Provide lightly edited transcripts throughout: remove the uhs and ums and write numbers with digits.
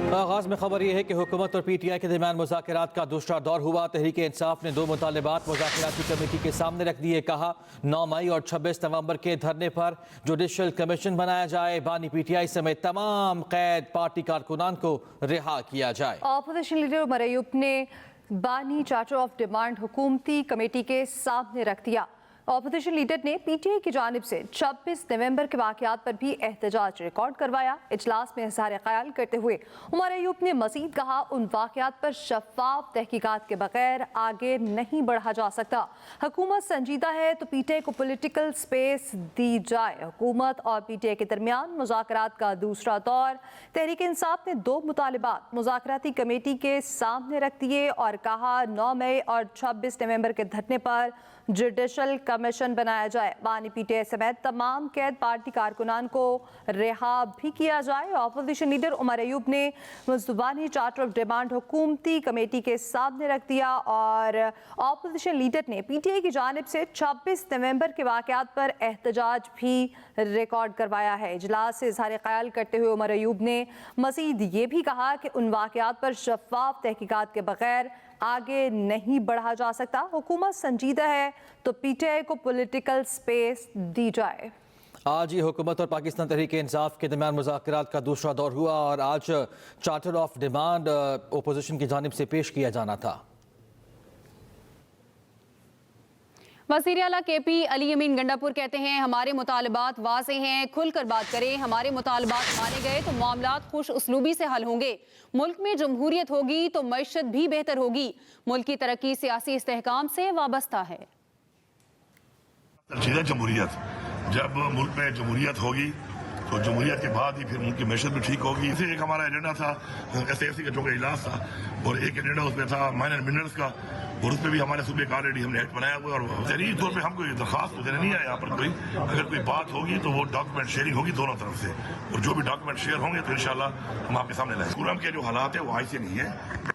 आगाज में खबर यह है कि हुकूमत और PTI के दरमियान मुज़ाकरात का दूसरा दौर हुआ। तहरीक इंसाफ ने 2 मुतालबात मुज़ाकराती कमेटी के सामने रख दिए। कहा 9 मई और 26 नवंबर के धरने पर जुडिशल कमीशन बनाया जाए, बानी PTI समेत तमाम कैद पार्टी कारकुनान को रिहा किया जाए। ऑपोजिशन लीडर उमर अयूब ने बानी चार्टर ऑफ डिमांड हुकूमती कमेटी के सामने रख दिया। ऑपोजिशन लीडर ने PTI की जानिब से 26 नवंबर के वाक़यात पर भी एहतजाज रिकॉर्ड करवाया। इजलास में इज़हार ख्याल करते हुए उमर अयूब ने मज़ीद कहा, उन वाक़यात पर शफ़ाफ तहकीकात के बगैर आगे नहीं बढ़ा जा सकता। हुकूमत संजीदा है तो PTI को पॉलिटिकल स्पेस दी जाए। हुकूमत और PTI के दरमियान मुज़ाकरात का दूसरा दौर। तहरीक इंसाफ ने 2 मुतालबात मुज़ाकराती कमेटी के सामने रख दिए और कहा 9 मई और 26 नवंबर के धरने पर जुडिशल कमीशन बनाया जाए, बानी PTI समेत तमाम कैद पार्टी कारकुनान को रिहा भी किया जाए। ऑपोजिशन लीडर उमर अयूब ने बानी चार्टर ऑफ डिमांड हुकूमती कमेटी के सामने रख दिया और ऑपोजिशन लीडर ने PTI की जानिब से 26 नवंबर के वाक़यात पर एहतजाज भी रिकॉर्ड करवाया है। इजलास से इज़हार ख्याल करते हुए उमर अयूब ने मज़ीद ये भी कहा कि उन वाक़यात पर शफ़ाफ तहकीकात के बगैर आगे नहीं बढ़ा जा सकता। हुकूमत संजीदा है तो PTI को पॉलिटिकल स्पेस दी जाए। आज ही हुकूमत और पाकिस्तान तहरीक इंसाफ के दरमियान मुज़ाकरात का दूसरा दौर हुआ और आज चार्टर ऑफ डिमांड अपोजिशन की जानिब से पेश किया जाना था। वज़ीर आला KP अली अमीन गंडापुर कहते हैं, हमारे मुतालबात वाज़ेह हैं, खुलकर बात करें। हमारे मुतालबात माने गए तो मामलात खुश उसलूबी से हल होंगे। मुल्क में जमहूरियत होगी तो मईशत भी बेहतर होगी। मुल्क की तरक्की सियासी इस्तेहकाम से वाबस्ता है। जमहूरियत, जब मुल्क में जमहूरियत होगी तो जमहूरियत के बाद ही फिर मुल्क की मैशत भी ठीक होगी। इसे एक हमारा एजेंडा था SAFC का जो का इजलास था और एक एजेंडा उसमें था माइनर मिनरल्स का और उसमें भी हमारे सूबे का ऑलरेडी हमने एक्ट बनाया हुआ है और जरिए तौर पे हमको ये दरखास्त तो देने नहीं आया यहाँ पर कोई। अगर कोई बात होगी तो वो डॉक्यूमेंट शेयरिंग होगी दोनों तरफ से और जो भी डॉक्यूमेंट शेयर होंगे तो इंशाल्लाह हम आपके सामने लाएंगे। कुरम के जो हालात है वो आज से नहीं है,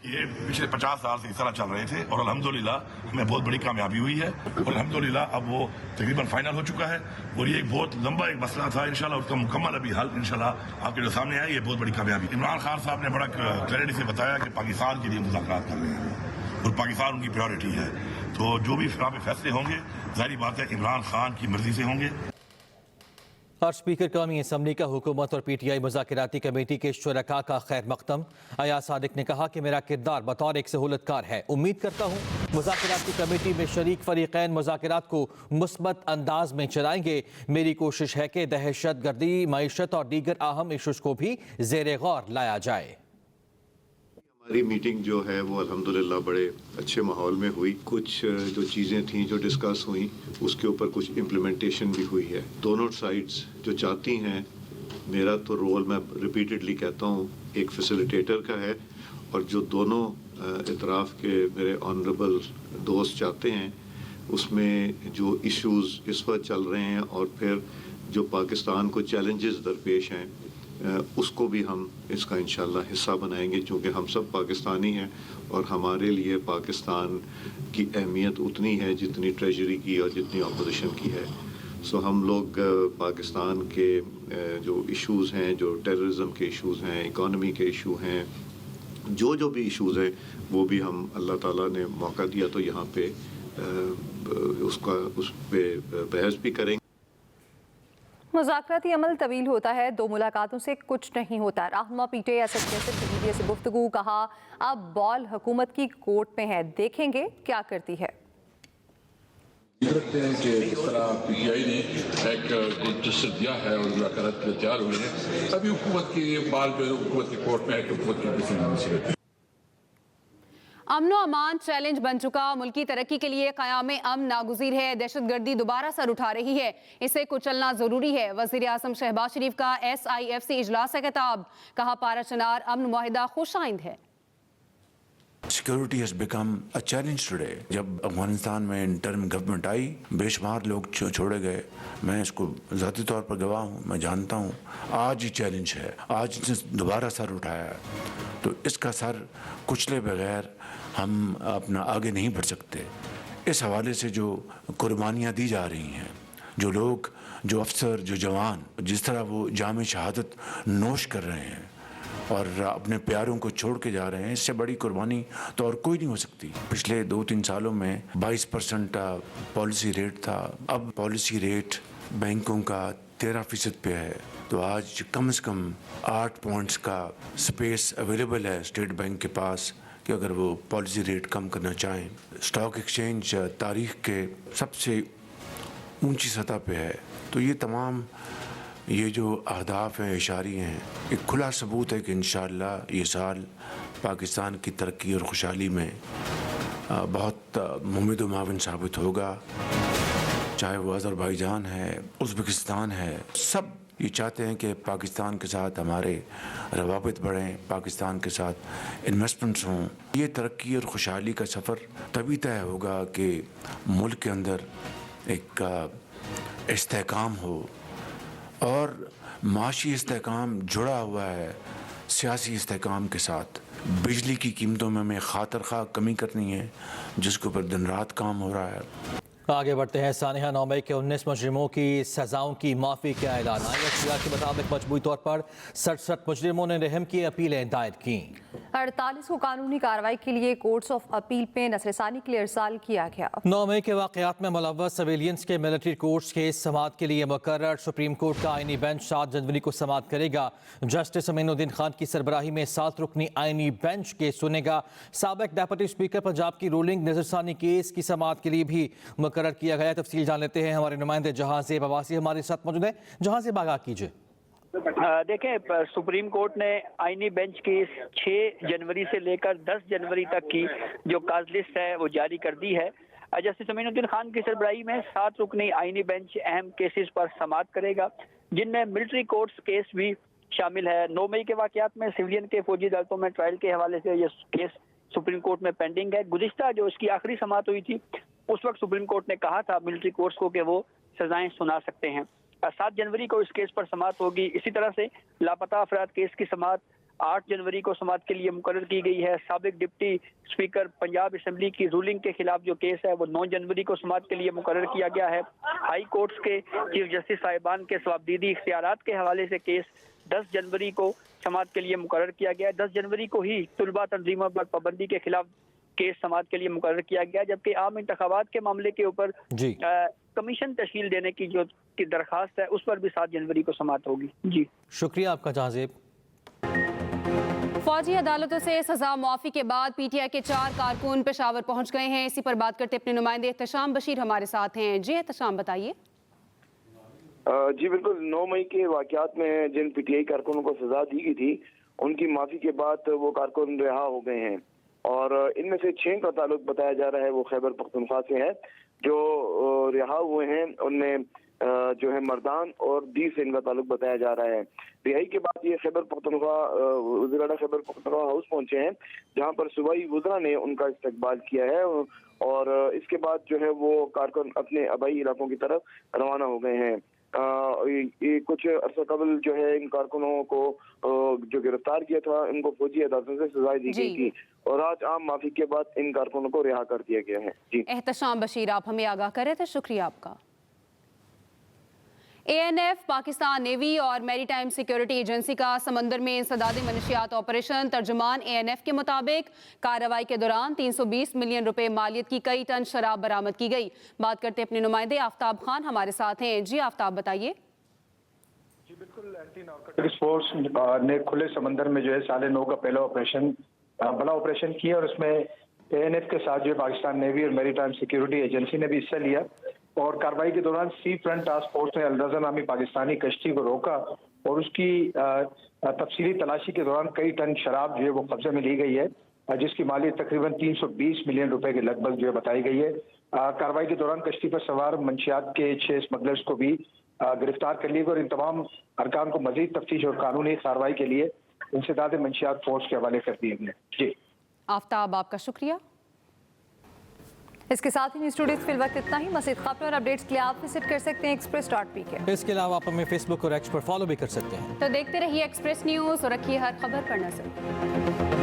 ये पिछले 50 साल से इस तरह चल रहे थे और अल्हम्दुलिल्लाह हमें बहुत बड़ी कामयाबी हुई है और अल्हम्दुलिल्लाह अब वो तकरीबन फाइनल हो चुका है और ये एक बहुत लंबा एक मसला था। इंशाल्लाह उसका मुकम्मल अभी हल इंशाल्लाह आपके जो सामने आया, ये बहुत बड़ी कामयाबी। इमरान खान साहब ने बड़ा क्लैरिटी से बताया कि पाकिस्तान के लिए मुज़ाकरात कर रहे हैं और पाकिस्तान उनकी प्रायोरिटी है, तो जो भी यहाँ पे फैसले होंगे जाहिर बात है इमरान खान की मर्जी से होंगे। और स्पीकर कौमी असम्बली का हुकूमत और PTI मुज़ाकराती कमेटी के शुरका का खैर मकदम। अयाज सादिक ने कहा कि मेरा किरदार बतौर एक सहूलतकार है। उम्मीद करता हूँ मुज़ाकराती कमेटी में शरीक फरीक़ैन मुज़ाकरात को मुस्बत अंदाज में चलाएंगे। मेरी कोशिश है कि दहशत गर्दी, मईशत और दीगर अहम इशूज़ को भी ज़ेर गौर लाया जाए। हमारी मीटिंग जो है वो अल्हम्दुलिल्लाह बड़े अच्छे माहौल में हुई। कुछ जो चीज़ें थीं जो डिस्कस हुई उसके ऊपर कुछ इम्प्लीमेंटेशन भी हुई है। दोनों साइड्स जो चाहती हैं, मेरा तो रोल मैं रिपीटेडली कहता हूँ एक फैसिलिटेटर का है और जो दोनों इतराफ़ के मेरे ऑनरेबल दोस्त चाहते हैं उसमें जो इश्यूज़ इस वक्त चल रहे हैं और फिर जो पाकिस्तान को चैलेंजेस दरपेश हैं उसको भी हम इसका इंशाल्लाह हिस्सा बनाएंगे, क्योंकि हम सब पाकिस्तानी हैं और हमारे लिए पाकिस्तान की अहमियत उतनी है जितनी ट्रेजरी की और जितनी अपोजिशन की है। सो हम लोग पाकिस्तान के जो इश्यूज़ हैं, जो टेररिज्म के इश्यूज़ हैं, इकॉनमी के इशू हैं, जो भी इश्यूज़ हैं वो भी हम अल्लाह ताला ने मौका दिया तो यहाँ पे उस पर बहस भी करेंगे। मुज़ाकराती अमल तवील होता है, 2 मुलाकातों से कुछ नहीं होता। रहनुमा PTI असद कैसर की मीडिया से गुफ्तगू। कहा अब बॉल हुकूमत की कोर्ट में है, देखेंगे क्या करती है। देखते हैं कि जिस तरह PTI ने एक गुड डिसीजन दिया है और मुलाकात के लिए तैयार हुए हैं, अभी हुकूमत की बाल जो है हुकूमत की कोर्ट में है कि हुकूमत की डिसीजन। अमनो अमान चैलेंज बन चुका। मुल्की तरक्की के लिए क़याम अमन नागुज़ीर है। दहशत गर्दी दोबारा सर उठा रही है, इसे कुचलना ज़रूरी है। वज़ीर आज़म शहबाज शरीफ का SIFC इजलास से खिताब। कहा पारा चनार अमन मुआहिदा खुश आइंद है। Security has become a challenge today. जब अफगानिस्तान में इंटरिम गवर्नमेंट आई, बेशुमार लोग छोड़े गए। मैं इसको ज़ाती तौर पर गवाह हूँ, मैं जानता हूँ। आज ही चैलेंज है, आज इसने दोबारा सर उठाया है, तो इसका सर कुचले बगैर हम अपना आगे नहीं बढ़ सकते। इस हवाले से जो कुर्बानियाँ दी जा रही हैं, जो लोग, जो अफसर, जो जवान जिस तरह वो जाम शहादत नोश कर रहे हैं, اور اپنے پیاروں کو چھوڑ کے جا رہے ہیں. اس سے بڑی قربانی تو اور کوئی نہیں ہو سکتی. پچھلے 2-3 سالوں میں 22% پالیسی ریٹ تھا, اب پالیسی ریٹ بینکوں کا 13% پہ ہے. تو آج کم سے کم 8 پوائنٹس کا سپیس اویلیبل ہے اسٹیٹ بینک کے پاس کہ اگر وہ پالیسی ریٹ کم کرنا چاہیں. اسٹاک ایکسچینج تاریخ کے سب سے اونچی سطح پہ ہے. تو یہ تمام یہ جو اہداف ہیں, اشاری ہیں, ایک کھلا ثبوت ہے کہ انشاءاللہ یہ سال پاکستان کی ترقی اور خوشحالی میں بہت ممید و معاون ثابت ہوگا. چاہے وہ آذربائیجان ہے, ازبکستان ہے, سب یہ چاہتے ہیں کہ پاکستان کے ساتھ ہمارے روابط بڑھیں, پاکستان کے ساتھ انویسٹمنٹس ہوں. یہ ترقی اور خوشحالی کا سفر تبھی طے ہوگا کہ ملک کے اندر ایک استحکام ہو, اور معاشی استحکام جڑا ہوا ہے سیاسی استحکام کے ساتھ. بجلی کی قیمتوں میں ہمیں خاطر خواہ کمی کرنی ہے, جس کے اوپر دن رات کام ہو رہا ہے. آگے بڑھتے ہیں. سانحہ 9 مئی کے 19 مجرموں کی سزاؤں کی معافی کا اعلان. ISPR کے مطابق مجموعی طور پر 67 مجرموں نے رحم کی اپیلیں دائر کیں. 48 کو قانونی کارروائی کے لیے کورٹس آف اپیل پہ نظر ثانی کے لیے ارسال کیا گیا. 9 مئی کے واقعات میں ملوث سویلینز کے ملٹری کورٹس کے سماعت کے لیے مقرر سپریم کورٹ کا آئینی بینچ 7 جنوری کو سماعت کرے گا. جسٹس امین الدین خان کی سربراہی میں 7 رکنی آئینی بینچ کیس سنے گا. سابق ڈیپٹی اسپیکر پنجاب کی رولنگ نظر ثانی کیس کی سماعت کے لیے بھی مقرر کیا گیا. تفصیل جان لیتے ہیں, ہمارے نمائندے جہاں زیب عباسی ہمارے ساتھ موجود ہیں. جہاں زیب آگاہ کیجیے. دیکھیں, سپریم کورٹ نے آئینی بینچ کی 6 جنوری سے لے کر 10 جنوری تک کی جو کاز لسٹ ہے وہ جاری کر دی ہے. جسٹس امین الدین خان کی سربراہی میں 7 رکنی آئینی بینچ اہم کیسز پر سماعت کرے گا, جن میں ملٹری کورٹس کیس بھی شامل ہے. 9 مئی کے واقعات میں سویلین کے فوجی عدالتوں میں ٹرائل کے حوالے سے یہ کیس سپریم کورٹ میں پینڈنگ ہے. گزشتہ جو اس کی آخری سماعت ہوئی تھی اس وقت سپریم کورٹ نے کہا تھا ملٹری کورٹس کو کہ وہ سزائیں سنا سکتے ہیں. 7 جنوری کو اس کیس پر سماعت ہوگی. اسی طرح سے لاپتہ افراد کیس کی سماعت 8 جنوری کو سماعت کے لیے مقرر کی گئی ہے. سابق ڈپٹی اسپیکر پنجاب اسمبلی کی رولنگ کے خلاف جو کیس ہے وہ 9 جنوری کو سماعت کے لیے مقرر کیا گیا ہے. ہائی کورٹس کے چیف جسٹس صاحبان کے ثوابدیدی اختیارات کے حوالے سے کیس 10 جنوری کو سماعت کے لیے مقرر کیا گیا ہے. 10 جنوری کو ہی طلبہ تنظیموں پر پابندی کے خلاف کیس سماعت کے لیے مقرر کیا گیا, جبکہ عام انتخابات کے معاملے کے اوپر کمیشن تشکیل دینے کی جو درخواست ہے اس پر بھی 7 جنوری کو سماعت ہوگی. جی شکریہ آپ کا جہاں زیب. فوجی عدالتوں سے سزا معافی کے بعد پی ٹی آئی کے 4 کارکن پشاور پہنچ گئے ہیں. اسی پر بات کرتے اپنے نمائندے احتشام بشیر ہمارے ساتھ ہیں. جی احتشام بتائیے. جی بالکل, 9 مئی کے واقعات میں جن پی ٹی آئی کارکنوں کو سزا دی گئی تھی ان کی معافی کے بعد وہ کارکن رہا ہو گئے ہیں, اور ان میں سے 6 کا تعلق بتایا جا رہا ہے وہ خیبر پختونخوا سے ہے. جو رہا ہوئے ہیں ان میں جو ہے مردان اور 20 سے ان کا تعلق بتایا جا رہا ہے. رہائی کے بعد یہ خیبر پختونخوا وزیر اعلیٰ خیبر پختونخوا ہاؤس پہنچے ہیں, جہاں پر صوبائی وزراء نے ان کا استقبال کیا ہے, اور اس کے بعد جو ہے وہ کارکن اپنے آبائی علاقوں کی طرف روانہ ہو گئے ہیں. کچھ عرصہ قبل جو ہے ان کارکنوں کو جو گرفتار کیا تھا ان کو فوجی عدالتوں سے سزائیں دی گئی تھی, اور آج عام معافی کے بعد ان کارکنوں کو رہا کر دیا گیا ہے. جی احتشام بشیر, آپ ہمیں آگاہ کر رہے تھے, شکریہ آپ کا. ANF پاکستان نیوی اور میری ٹائم سیکیورٹی ایجنسی کا سمندر میں انسداد منشیات آپریشن. ترجمان ANF کے مطابق کارروائی کے دوران 320 ملین روپے مالیت کی کئی ٹن شراب برآمد کی گئی. بات کرتے اپنے نمائندے آفتاب خان ہمارے ساتھ ہیں. جی آفتاب بتائیے. جی بالکل, اینٹی نارکوٹکس فورس نے کھلے سمندر میں جو ہے 9.5 کا پہلا بڑا آپریشن کیا, اور اس میں ANF کے ساتھ جو پاکستان نیوی اور میری ٹائم سیکیورٹی ایجنسی نے بھی حصہ لیا. اور کارروائی کے دوران سی فرنٹ ٹاسک فورس نے الرضا نامی پاکستانی کشتی کو روکا, اور اس کی تفصیلی تلاشی کے دوران کئی ٹن شراب جو ہے وہ قبضے میں لی گئی ہے, جس کی مالیت تقریباً 320 ملین روپے کے لگ بھگ جو ہے بتائی گئی ہے. کارروائی کے دوران کشتی پر سوار منشیات کے 6 اسمگلرز کو بھی گرفتار کر لیے گئے, اور ان تمام ارکان کو مزید تفتیش اور قانونی کارروائی کے لیے انسداد منشیات فورس کے حوالے کر دیے گئے. جی آفتاب, آپ کا شکریہ. اس کے ساتھ ہی نیوز ٹوڈے فی الوقت اتنا ہی. مزید خبروں اور اپڈیٹس کے لیے آپ وزٹ کر سکتے ہیں express.pk. اس کے علاوہ آپ ہمیں فیس بک اور ایکس پر فالو بھی کر سکتے ہیں. تو دیکھتے رہیے ایکسپریس نیوز اور رکھیے ہر خبر پر نظر.